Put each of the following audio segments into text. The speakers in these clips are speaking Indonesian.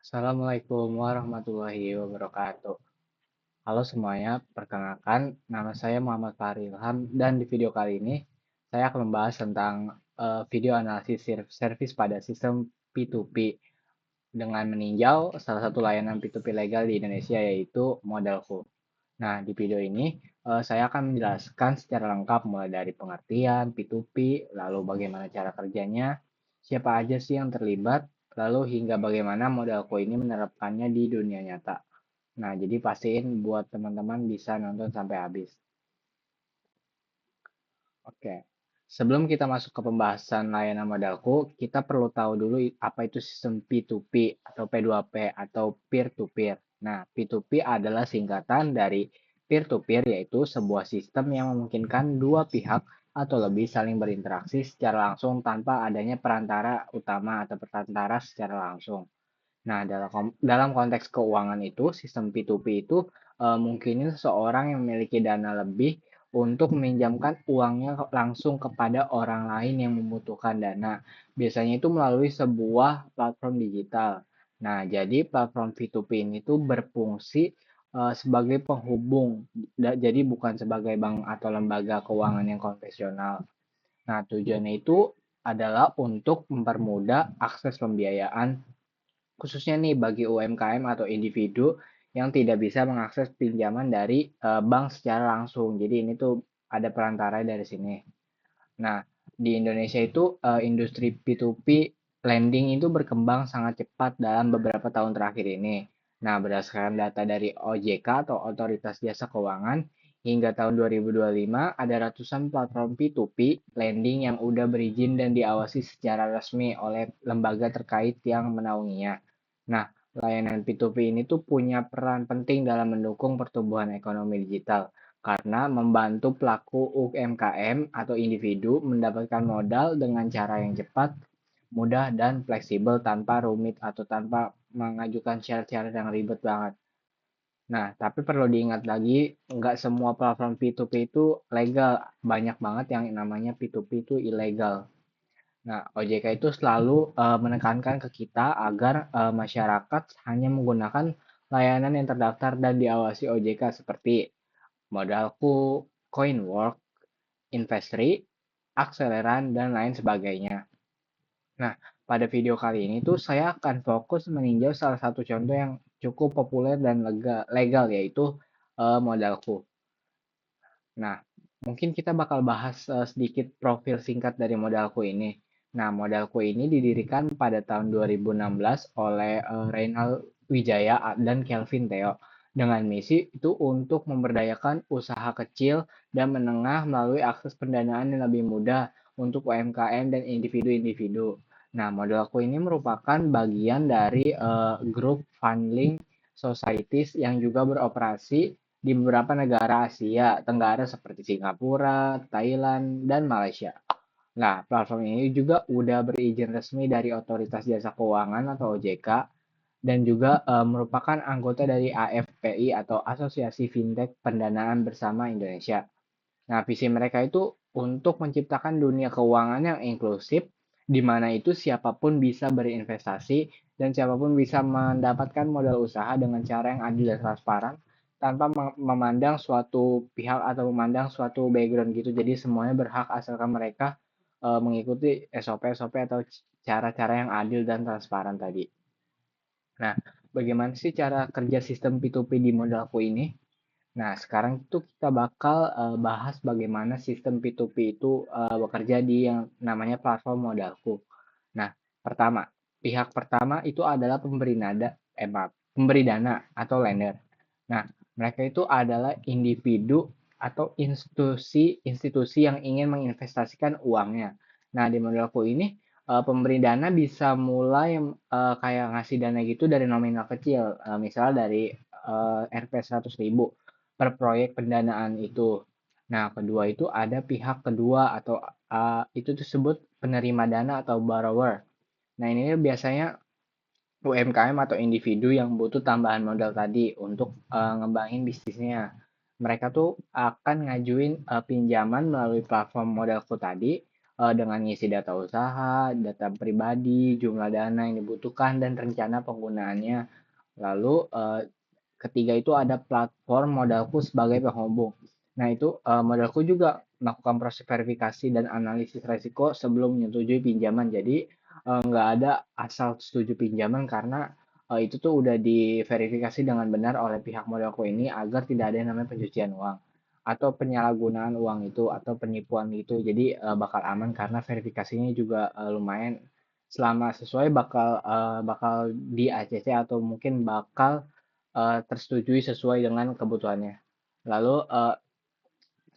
Assalamualaikum warahmatullahi wabarakatuh. Halo semuanya, perkenalkan nama saya Muhammad Fahri Ilham dan di video kali ini saya akan membahas tentang video analisis service pada sistem P2P dengan meninjau salah satu layanan P2P legal di Indonesia yaitu Modalku. Nah, di video ini saya akan menjelaskan secara lengkap mulai dari pengertian P2P, lalu bagaimana cara kerjanya, siapa aja sih yang terlibat, lalu hingga bagaimana Modalku ini menerapkannya di dunia nyata. Nah, jadi pastiin buat teman-teman bisa nonton sampai habis. Oke. Sebelum kita masuk ke pembahasan layanan modalku, kita perlu tahu dulu apa itu sistem P2P atau P2P atau peer-to-peer. Nah, P2P adalah singkatan dari peer-to-peer yaitu sebuah sistem yang memungkinkan dua pihak atau lebih saling berinteraksi secara langsung tanpa adanya perantara utama atau perantara secara langsung. Nah, dalam konteks keuangan itu, sistem P2P itu mungkin seseorang yang memiliki dana lebih untuk meminjamkan uangnya langsung kepada orang lain yang membutuhkan dana. Biasanya itu melalui sebuah platform digital. Nah, jadi platform P2P ini tuh berfungsi sebagai penghubung, jadi bukan sebagai bank atau lembaga keuangan yang konvensional. Nah, tujuannya itu adalah untuk mempermudah akses pembiayaan khususnya nih bagi UMKM atau individu yang tidak bisa mengakses pinjaman dari bank secara langsung. Jadi ini tuh ada perantara dari sini. Nah, di Indonesia itu industri P2P lending itu berkembang sangat cepat dalam beberapa tahun terakhir ini. Nah, berdasarkan data dari OJK atau Otoritas Jasa Keuangan, hingga tahun 2025 ada ratusan platform P2P lending yang udah berizin dan diawasi secara resmi oleh lembaga terkait yang menaunginya. Nah, layanan P2P ini tuh punya peran penting dalam mendukung pertumbuhan ekonomi digital karena membantu pelaku UMKM atau individu mendapatkan modal dengan cara yang cepat, mudah, dan fleksibel tanpa rumit atau tanpa mengajukan syarat-syarat yang ribet banget. Nah, tapi perlu diingat lagi, nggak semua platform P2P itu legal. Banyak banget yang namanya P2P itu ilegal. Nah, OJK itu selalu menekankan ke kita agar masyarakat hanya menggunakan layanan yang terdaftar dan diawasi OJK seperti Modalku, Coinwork, Investri, Akseleran, dan lain sebagainya. Nah, pada video kali ini tuh saya akan fokus meninjau salah satu contoh yang cukup populer dan legal yaitu Modalku. Nah, mungkin kita bakal bahas sedikit profil singkat dari Modalku ini. Nah, Modalku ini didirikan pada tahun 2016 oleh Reynald Wijaya dan Kelvin Theo dengan misi itu untuk memberdayakan usaha kecil dan menengah melalui akses pendanaan yang lebih mudah untuk UMKM dan individu-individu. Nah, Modalku ini merupakan bagian dari grup funding societies yang juga beroperasi di beberapa negara Asia Tenggara seperti Singapura, Thailand, dan Malaysia. Nah, platform ini juga udah berizin resmi dari Otoritas Jasa Keuangan atau OJK dan juga merupakan anggota dari AFPI atau Asosiasi Fintech Pendanaan Bersama Indonesia. Nah, visi mereka itu untuk menciptakan dunia keuangan yang inklusif, di mana itu siapapun bisa berinvestasi dan siapapun bisa mendapatkan modal usaha dengan cara yang adil dan transparan tanpa memandang suatu pihak atau memandang suatu background gitu. Jadi semuanya berhak asalkan mereka mengikuti SOP-SOP atau cara-cara yang adil dan transparan tadi. Nah, bagaimana sih cara kerja sistem P2P di modalku ini? Nah, sekarang itu kita bakal bahas bagaimana sistem P2P itu bekerja di yang namanya platform modalku. Nah, pertama, pihak pertama itu adalah pemberi dana atau lender. Nah, mereka itu adalah individu atau institusi yang ingin menginvestasikan uangnya. Nah, di modalku ini pemberi dana bisa mulai kayak ngasih dana gitu dari nominal kecil, misalnya dari Rp 100.000 per proyek pendanaan itu. Nah, kedua itu ada pihak kedua atau itu disebut penerima dana atau borrower. Nah, ini biasanya UMKM atau individu yang butuh tambahan modal tadi untuk ngembangin bisnisnya. Mereka tuh akan ngajuin pinjaman melalui platform modalku tadi. dengan ngisi data usaha, data pribadi, jumlah dana yang dibutuhkan, dan rencana penggunaannya. Lalu ketiga itu ada platform modalku sebagai penghubung. Nah itu modalku juga melakukan proses verifikasi dan analisis resiko sebelum menyetujui pinjaman. Jadi nggak ada asal setuju pinjaman karena itu tuh udah diverifikasi dengan benar oleh pihak modalku ini agar tidak ada yang namanya pencucian uang atau penyalahgunaan uang itu atau penipuan itu. Jadi bakal aman karena verifikasinya juga lumayan selama sesuai bakal di ACC atau mungkin bakal tersetujui sesuai dengan kebutuhannya. Lalu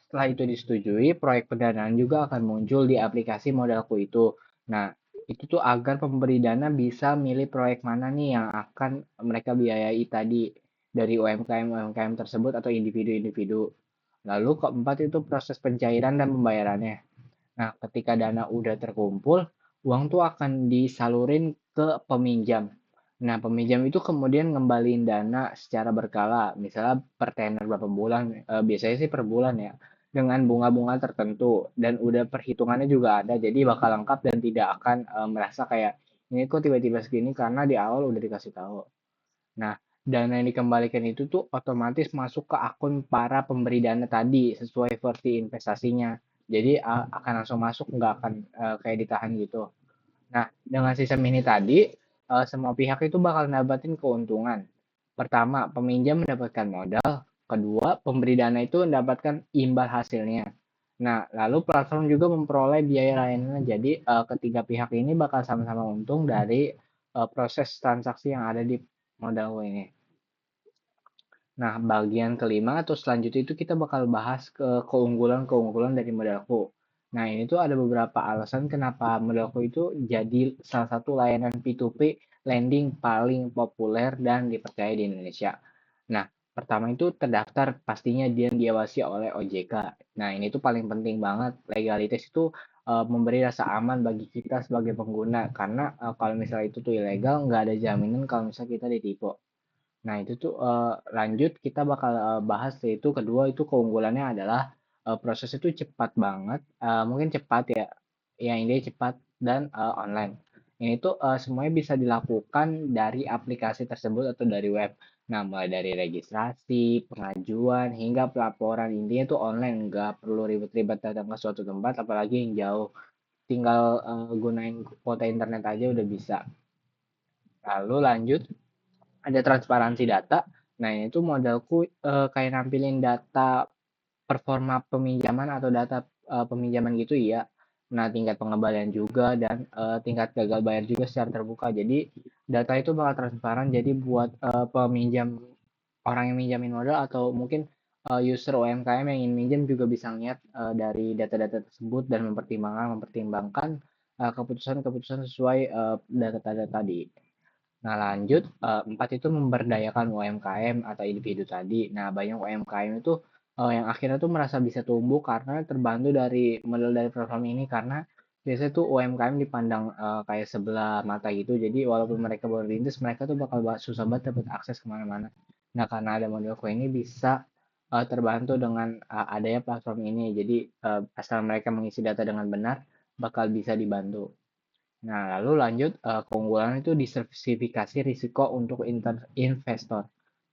setelah itu disetujui, proyek pendanaan juga akan muncul di aplikasi modalku itu. Nah, itu tuh agar pemberi dana bisa milih proyek mana nih yang akan mereka biayai tadi dari UMKM tersebut atau individu-individu. Lalu keempat itu proses pencairan dan pembayarannya. Nah, ketika dana udah terkumpul, uang tuh akan disalurin ke peminjam. Nah, peminjam itu kemudian ngembaliin dana secara berkala, misalnya per tenor berapa bulan, biasanya sih per bulan ya, dengan bunga-bunga tertentu, dan udah perhitungannya juga ada, jadi bakal lengkap dan tidak akan merasa kayak, ini kok tiba-tiba segini karena di awal udah dikasih tahu. Nah, dana yang dikembalikan itu tuh otomatis masuk ke akun para pemberi dana tadi sesuai versi investasinya. Jadi akan langsung masuk, nggak akan kayak ditahan gitu. Nah, dengan sistem ini tadi, semua pihak itu bakal dapatin keuntungan. Pertama, peminjam mendapatkan modal. Kedua, pemberi dana itu mendapatkan imbal hasilnya. Nah, lalu platform juga memperoleh biaya lainnya. Jadi, ketiga pihak ini bakal sama-sama untung dari proses transaksi yang ada di modal ini. Nah, bagian kelima atau selanjutnya itu kita bakal bahas ke keunggulan-keunggulan dari modalku. Nah, ini tuh ada beberapa alasan kenapa modalku itu jadi salah satu layanan P2P lending paling populer dan dipercaya di Indonesia. Nah, pertama itu terdaftar pastinya dia diawasi oleh OJK. Nah, ini tuh paling penting banget. Legalitas itu memberi rasa aman bagi kita sebagai pengguna karena kalau misalnya itu tuh ilegal, nggak ada jaminan kalau misalnya kita ditipu. Nah, itu tuh lanjut kita bakal bahas yaitu kedua itu keunggulannya adalah proses itu cepat banget, mungkin cepat ya, yang ini cepat dan online. Ini tuh semuanya bisa dilakukan dari aplikasi tersebut atau dari web. Nah, mulai dari registrasi, pengajuan, hingga pelaporan intinya tuh online, nggak perlu ribet-ribet datang ke suatu tempat, apalagi yang jauh. Tinggal gunain kuota internet aja udah bisa. Lalu lanjut ada transparansi data. Nah, ini tuh modalku kayak nampilin data performa peminjaman atau data peminjaman gitu ya. Nah, tingkat pengembalian juga dan tingkat gagal bayar juga secara terbuka. Jadi, data itu bakal transparan. Jadi, buat peminjam orang yang minjamin modal atau mungkin user UMKM yang ingin minjem juga bisa ngeliat dari data-data tersebut dan mempertimbangkan keputusan-keputusan sesuai data-data tadi. Nah, lanjut, empat itu memberdayakan UMKM atau individu tadi. Nah, banyak UMKM itu yang akhirnya tuh merasa bisa tumbuh karena terbantu dari modal dari platform ini karena biasanya tuh UMKM dipandang kayak sebelah mata gitu. Jadi walaupun mereka baru rintis, mereka tuh bakal susah banget dapat akses kemana-mana. Nah, karena ada modal coin ini bisa terbantu dengan adanya platform ini. Jadi asal mereka mengisi data dengan benar, bakal bisa dibantu. Nah, lalu lanjut keunggulan itu diversifikasi risiko untuk investor.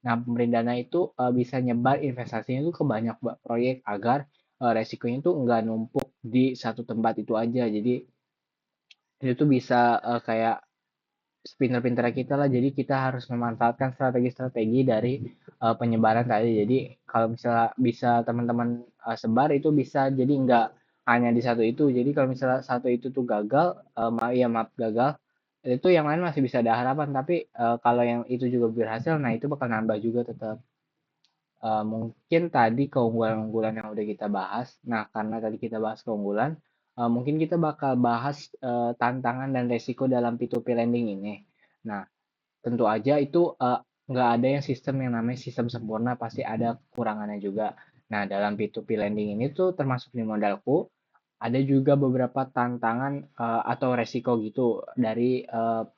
Nah, pemberi dana itu bisa nyebar investasinya itu ke banyak proyek agar resikonya itu nggak numpuk di satu tempat itu aja. Jadi itu tuh bisa kayak sepinter-pinter kita lah. Jadi kita harus memanfaatkan strategi-strategi dari penyebaran tadi. Jadi kalau misalnya bisa teman-teman sebar itu bisa jadi nggak hanya di satu itu. Jadi kalau misalnya satu itu tuh gagal, ya maaf gagal, itu yang lain masih bisa ada harapan. Tapi kalau yang itu juga berhasil, nah itu bakal nambah juga tetap. Mungkin tadi keunggulan-unggulan yang udah kita bahas. Nah, karena tadi kita bahas keunggulan, mungkin kita bakal bahas tantangan dan resiko dalam P2P lending ini. Nah, tentu aja itu nggak ada yang sistem yang namanya sistem sempurna, pasti ada kekurangannya juga. Nah, dalam P2P lending ini tuh termasuk di modalku, ada juga beberapa tantangan atau resiko gitu dari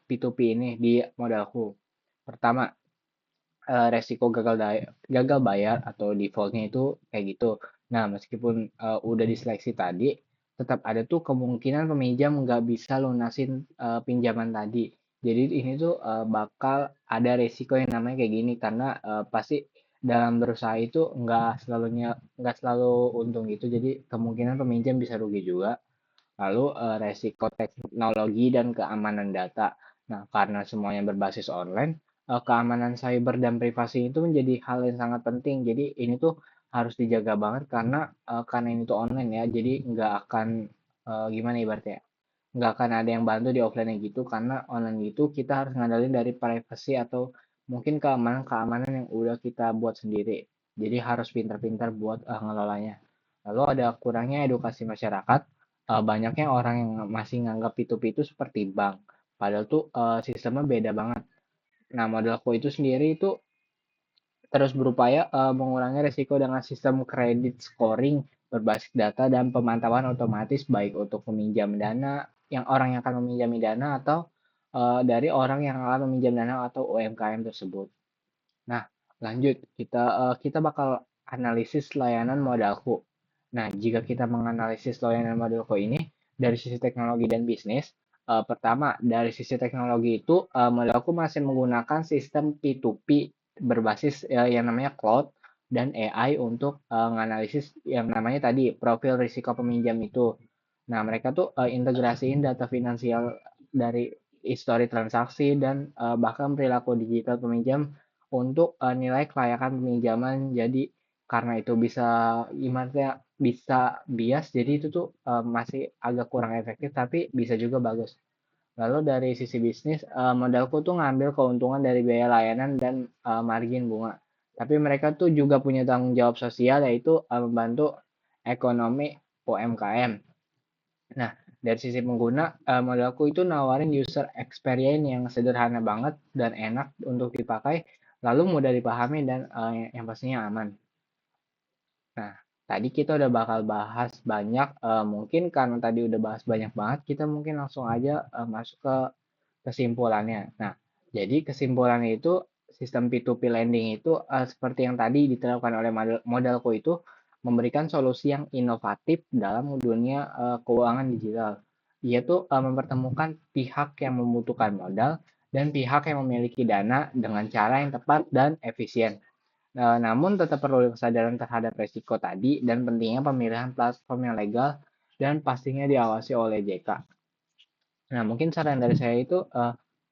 P2P ini di modalku. Pertama, resiko gagal bayar atau defaultnya itu kayak gitu. Nah, meskipun udah diseleksi tadi, tetap ada tuh kemungkinan peminjam nggak bisa lunasin pinjaman tadi. Jadi ini tuh bakal ada resiko yang namanya kayak gini karena pasti dalam berusaha itu nggak selalu untung gitu. Jadi kemungkinan peminjam bisa rugi juga. Lalu resiko teknologi dan keamanan data. Nah, karena semuanya berbasis online, keamanan cyber dan privasi itu menjadi hal yang sangat penting. Jadi ini tuh harus dijaga banget karena ini tuh online ya. Jadi nggak akan gimana ibaratnya, nggak akan ada yang bantu di offline gitu karena online itu kita harus ngandelin dari privacy atau mungkin keamanan-keamanan yang udah kita buat sendiri. Jadi harus pintar-pintar buat ngelolanya. Lalu ada kurangnya edukasi masyarakat. Banyaknya orang yang masih nganggap P2P itu seperti bank. Padahal tuh sistemnya beda banget. Nah, modelku itu sendiri itu terus berupaya mengurangi risiko dengan sistem kredit scoring berbasis data dan pemantauan otomatis baik untuk peminjam dana yang orang yang akan meminjami dana atau dari orang yang akan meminjam dana atau UMKM tersebut. Nah, lanjut kita bakal analisis layanan modalku. Nah, jika kita menganalisis layanan modalku ini dari sisi teknologi dan bisnis, pertama dari sisi teknologi itu modalku masih menggunakan sistem P2P berbasis yang namanya cloud dan AI untuk menganalisis yang namanya tadi profil risiko peminjam itu. Nah, mereka tuh integrasiin data finansial dari histori transaksi dan bahkan perilaku digital peminjam untuk nilai kelayakan peminjaman. Jadi karena itu bisa ibaratnya bisa bias, jadi itu tuh masih agak kurang efektif tapi bisa juga bagus. Lalu dari sisi bisnis, modalku tuh ngambil keuntungan dari biaya layanan dan margin bunga. Tapi mereka tuh juga punya tanggung jawab sosial yaitu membantu ekonomi UMKM. Nah, dari sisi pengguna, modalku itu nawarin user experience yang sederhana banget dan enak untuk dipakai, lalu mudah dipahami dan yang pastinya aman. Nah, tadi kita udah bakal bahas banyak, mungkin karena tadi udah bahas banyak banget, kita mungkin langsung aja masuk ke kesimpulannya. Nah, jadi kesimpulannya itu sistem P2P lending itu seperti yang tadi diterapkan oleh modalku itu memberikan solusi yang inovatif dalam dunia keuangan digital. Ia tuh mempertemukan pihak yang membutuhkan modal dan pihak yang memiliki dana dengan cara yang tepat dan efisien. Namun tetap perlu kesadaran terhadap resiko tadi dan pentingnya pemilihan platform yang legal dan pastinya diawasi oleh JK. Nah, mungkin saran dari saya itu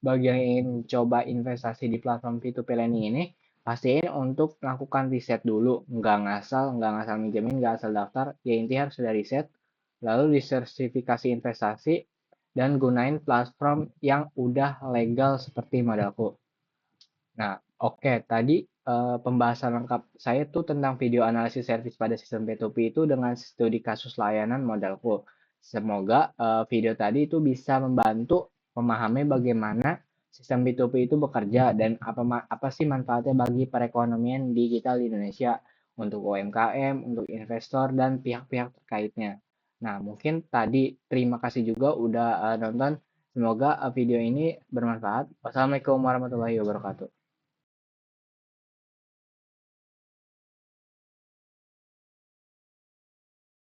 bagi yang ingin coba investasi di platform P2P lending ini, pastiin untuk melakukan riset dulu, nggak ngasal minjemin, nggak asal daftar, ya intinya harus ada riset, lalu disertifikasi investasi, dan gunain platform yang udah legal seperti modalku. Nah, oke, tadi pembahasan lengkap saya tuh tentang video analisis service pada sistem P2P itu dengan studi kasus layanan modalku. Semoga video tadi itu bisa membantu memahami bagaimana sistem P2P itu bekerja dan apa sih manfaatnya bagi perekonomian digital di Indonesia untuk UMKM, untuk investor dan pihak-pihak terkaitnya. Nah, mungkin tadi terima kasih juga udah nonton. Semoga video ini bermanfaat. Wassalamualaikum warahmatullahi wabarakatuh.